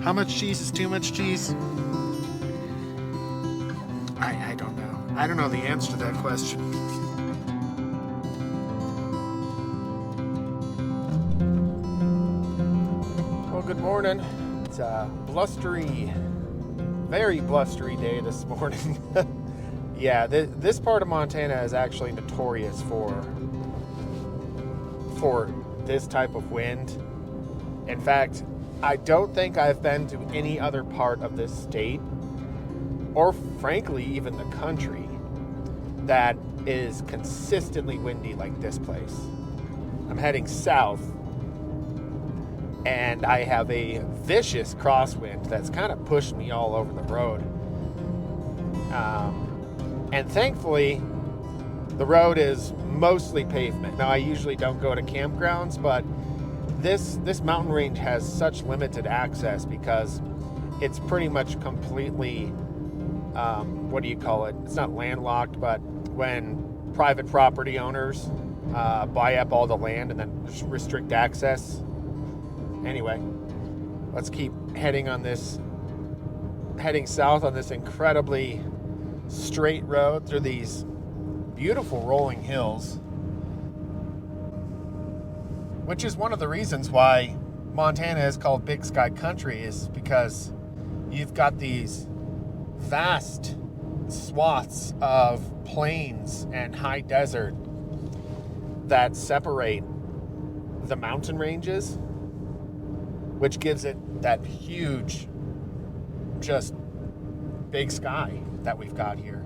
How much cheese is too much cheese? I don't know. I don't know the answer to that question. Well, good morning. It's a blustery, very blustery day this morning. Yeah, this part of Montana is actually notorious for this type of wind. In fact, I don't think I've been to any other part of this state, or frankly even the country, that is consistently windy like this place. I'm heading south, and I have a vicious crosswind that's kind of pushed me all over the road. And thankfully, the road is mostly pavement. Now, I usually don't go to campgrounds, but this mountain range has such limited access because it's pretty much completely, what do you call it? It's not landlocked, but when private property owners buy up all the land and then restrict access. Anyway, let's keep heading south on this incredibly straight road through these beautiful rolling hills, which is one of the reasons why Montana is called Big Sky Country, is because you've got these vast swaths of plains and high desert that separate the mountain ranges, which gives it that huge, just big sky that we've got here.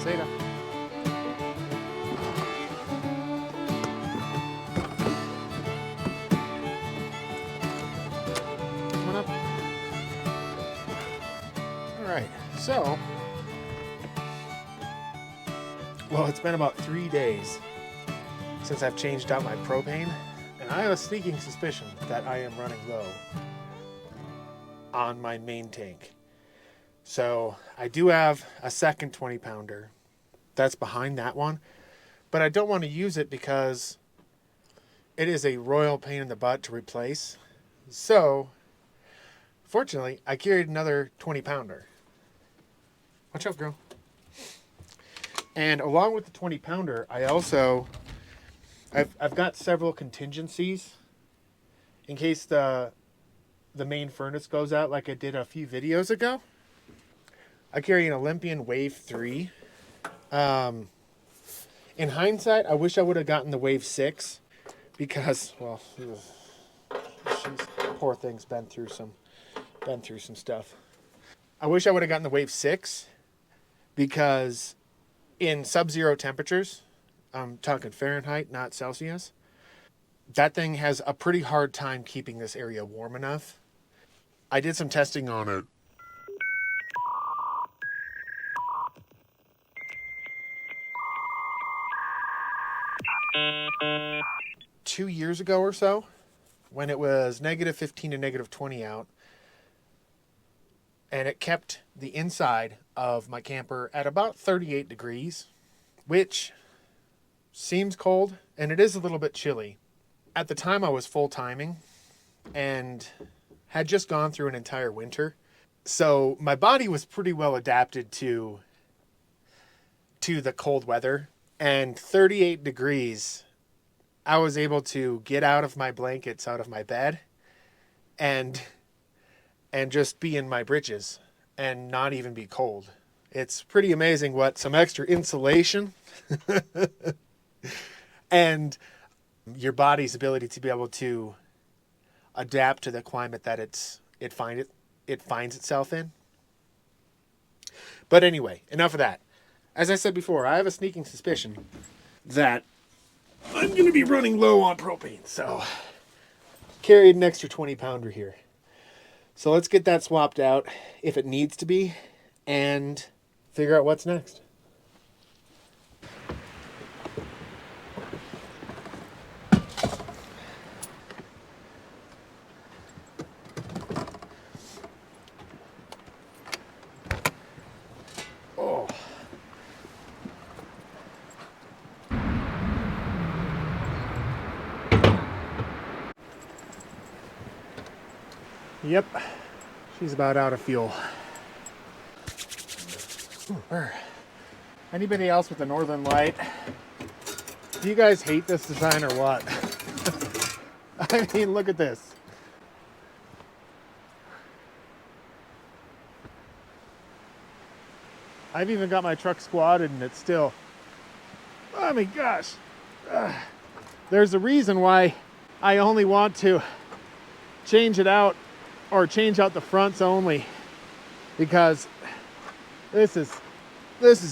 Zeda. Come on up. Alright, so, well, it's been about 3 days since I've changed out my propane, and I have a sneaking suspicion that I am running low on my main tank. So I do have a second 20 pounder that's behind that one, but I don't want to use it because it is a royal pain in the butt to replace. So fortunately, I carried another 20 pounder. Watch out, girl. And along with the 20 pounder, I've got several contingencies in case the main furnace goes out, like I did a few videos ago. I carry an Olympian Wave 3. In hindsight, I wish I would have gotten the Wave 6 because, well, poor thing's been through some stuff. I wish I would have gotten the Wave 6 because in sub-zero temperatures, I'm talking Fahrenheit, not Celsius, that thing has a pretty hard time keeping this area warm enough. I did some testing on it. 2 years ago or so, when it was -15 to -20 out, and it kept the inside of my camper at about 38 degrees, which seems cold, and it is a little bit chilly. At the time, I was full timing and had just gone through an entire winter, so my body was pretty well adapted to the cold weather. And 38 degrees, I was able to get out of my blankets, out of my bed, and just be in my britches and not even be cold. It's pretty amazing what some extra insulation and your body's ability to be able to adapt to the climate that it finds itself in. But anyway, enough of that. As I said before, I have a sneaking suspicion that I'm going to be running low on propane, so carried an extra 20 pounder here. So let's get that swapped out if it needs to be and figure out what's next. Oh. Yep, she's about out of fuel. Anybody else with the Northern Light? Do you guys hate this design or what? I mean, look at this. I've even got my truck squatted and it's still, I mean, gosh. There's a reason why I only want to change it out or change out the fronts only, because this is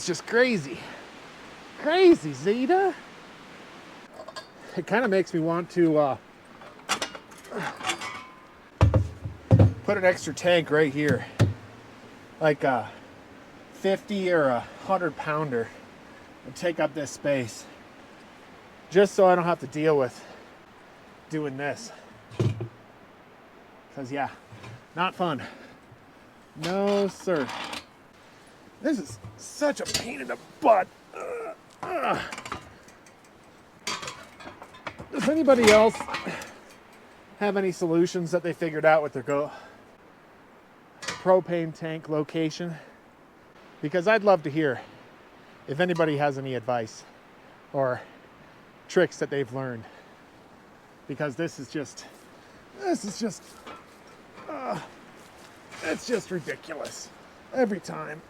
just crazy. Crazy, Zeda. It kind of makes me want to put an extra tank right here, like a 50 or 100 pounder, and take up this space, just so I don't have to deal with doing this. Because yeah, not fun. No sir. This is such a pain in the butt. Does anybody else have any solutions that they figured out with their propane tank location? Because I'd love to hear if anybody has any advice or tricks that they've learned. Because this is just it's just ridiculous every time.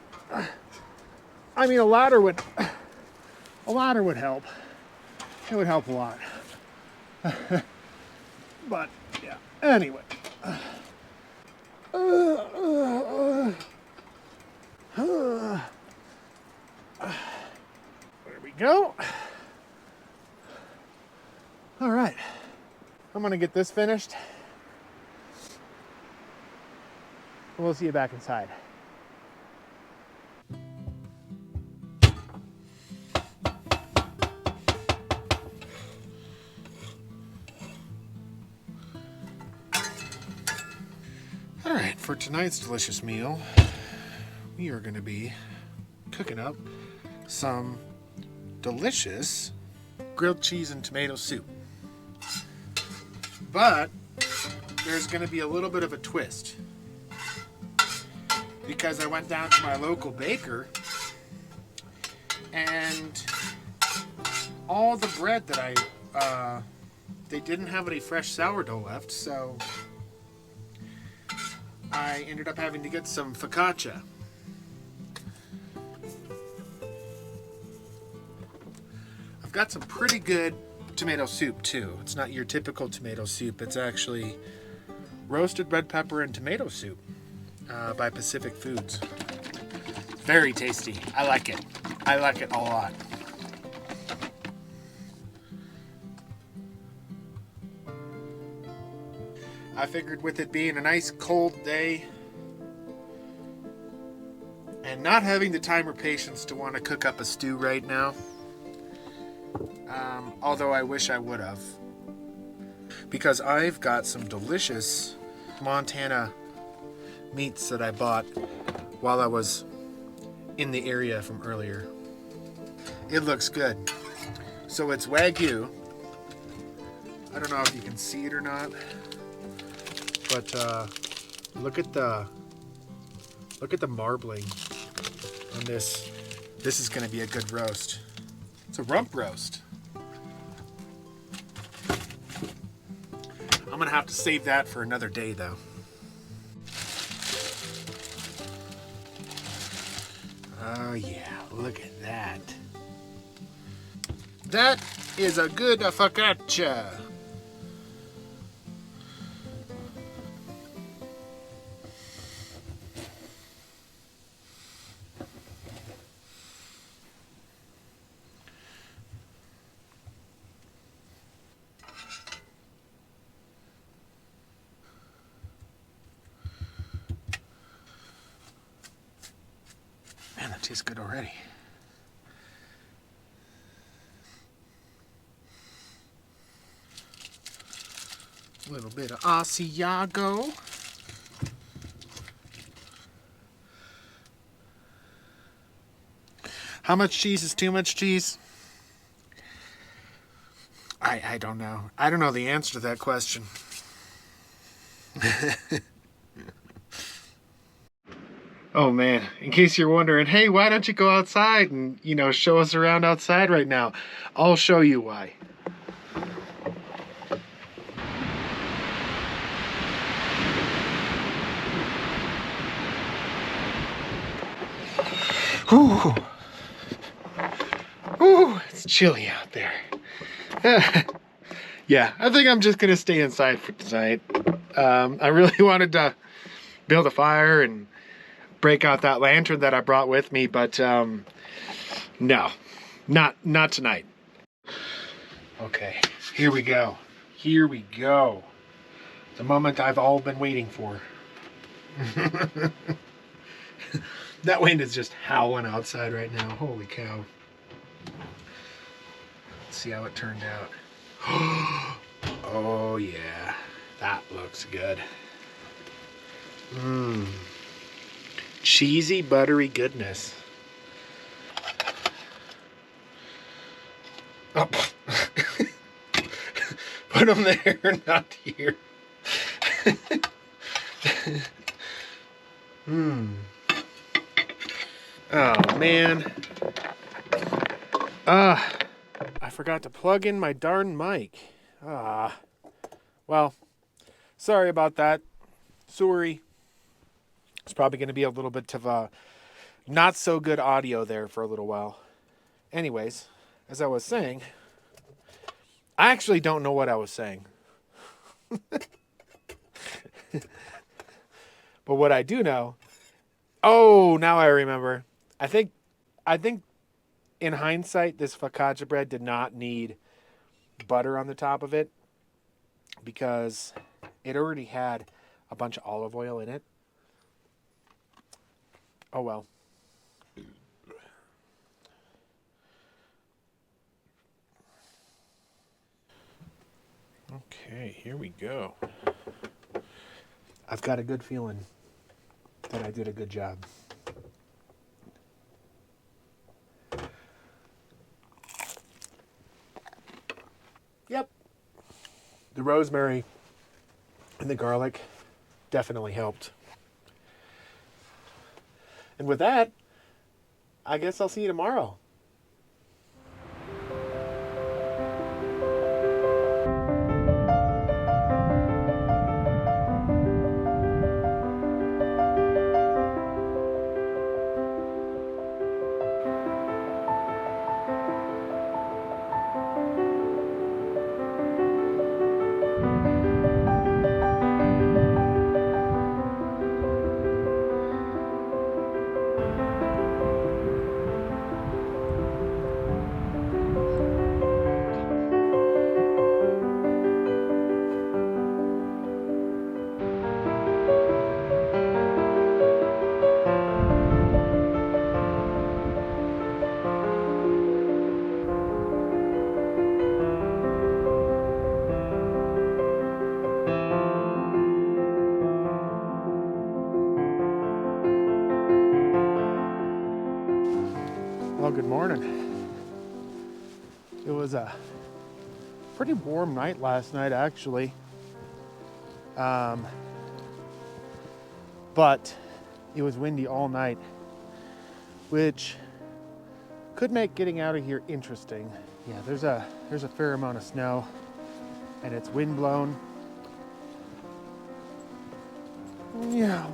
I mean, a ladder would help. It would help a lot. But yeah, anyway. There we go. All right, I'm gonna get this finished. We'll see you back inside. All right, for tonight's delicious meal, we are going to be cooking up some delicious grilled cheese and tomato soup. But there's going to be a little bit of a twist, because I went down to my local baker And all the bread that they didn't have any fresh sourdough left, so I ended up having to get some focaccia. I've got some pretty good tomato soup too. It's not your typical tomato soup. It's actually roasted red pepper and tomato soup by Pacific Foods. Very tasty. I like it. I like it a lot. I figured with it being a nice cold day and not having the time or patience to want to cook up a stew right now, although I wish I would have, because I've got some delicious Montana meats that I bought while I was in the area from earlier. It looks good. So it's Wagyu. I don't know if you can see it or not, but look at the marbling on this. This is going to be a good roast. It's a rump roast. I'm going to have to save that for another day though. Oh yeah, look at that. That is a good focaccia. Man, that tastes good already. A little bit of Asiago. How much cheese is too much cheese? I don't know. I don't know the answer to that question. Oh man, in case you're wondering, hey, why don't you go outside and, show us around outside right now? I'll show you why. Ooh. Ooh, it's chilly out there. Yeah, I think I'm just gonna stay inside for tonight. I really wanted to build a fire and break out that lantern that I brought with me, but no, not tonight. Okay, here we go. Here we go. The moment I've all been waiting for. That wind is just howling outside right now. Holy cow. Let's see how it turned out. Oh yeah, that looks good. Mmm. Cheesy, buttery goodness. Oh. Put them there, not here. Oh man. I forgot to plug in my darn mic. Well, sorry about that. Sorry. It's probably going to be a little bit of not so good audio there for a little while. Anyways, as I was saying, I actually don't know what I was saying. But what I do know, now I remember. I think in hindsight, this focaccia bread did not need butter on the top of it because it already had a bunch of olive oil in it. Oh well. Okay, here we go. I've got a good feeling that I did a good job. Yep. The rosemary and the garlic definitely helped. And with that, I guess I'll see you tomorrow. Well, good morning. It was a pretty warm night last night, actually. But it was windy all night, which could make getting out of here interesting. Yeah, there's a fair amount of snow, and it's wind blown. Yeah.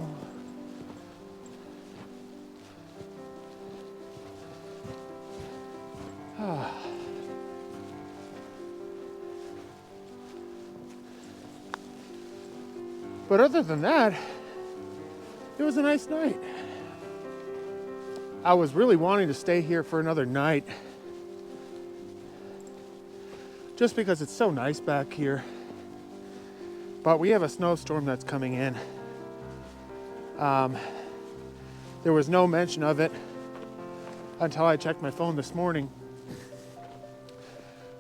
But other than that, it was a nice night. I was really wanting to stay here for another night, just because it's so nice back here. But we have a snowstorm that's coming in. There was no mention of it until I checked my phone this morning,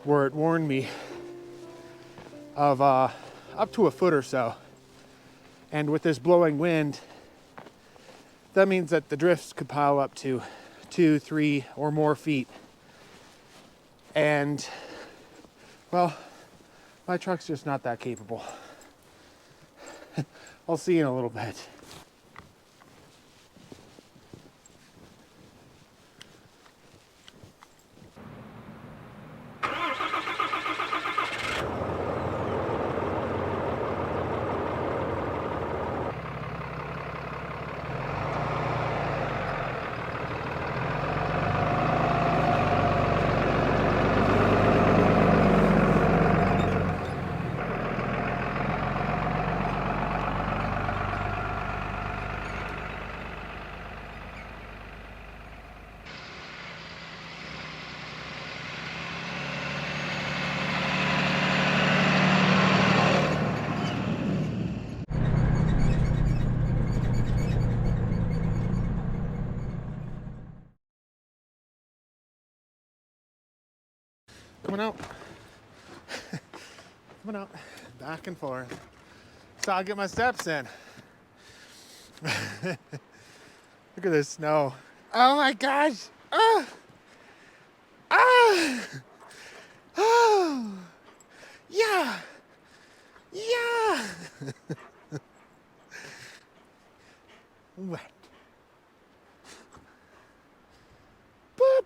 where it warned me of up to a foot or so. And with this blowing wind, that means that the drifts could pile up to 2, 3, or more feet. And, well, my truck's just not that capable. I'll see you in a little bit. Coming out. Coming out. Back and forth. So I'll get my steps in. Look at this snow. Oh my gosh. Ah. Ah. Oh. Yeah. Yeah. Wet. Boop.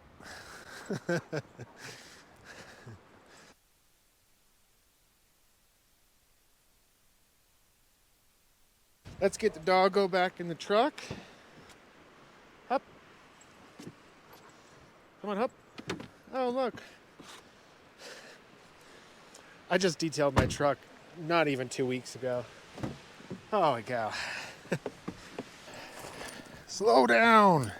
Let's get the doggo back in the truck. Up. Come on, up. Oh, look. I just detailed my truck not even 2 weeks ago. Holy cow. Slow down.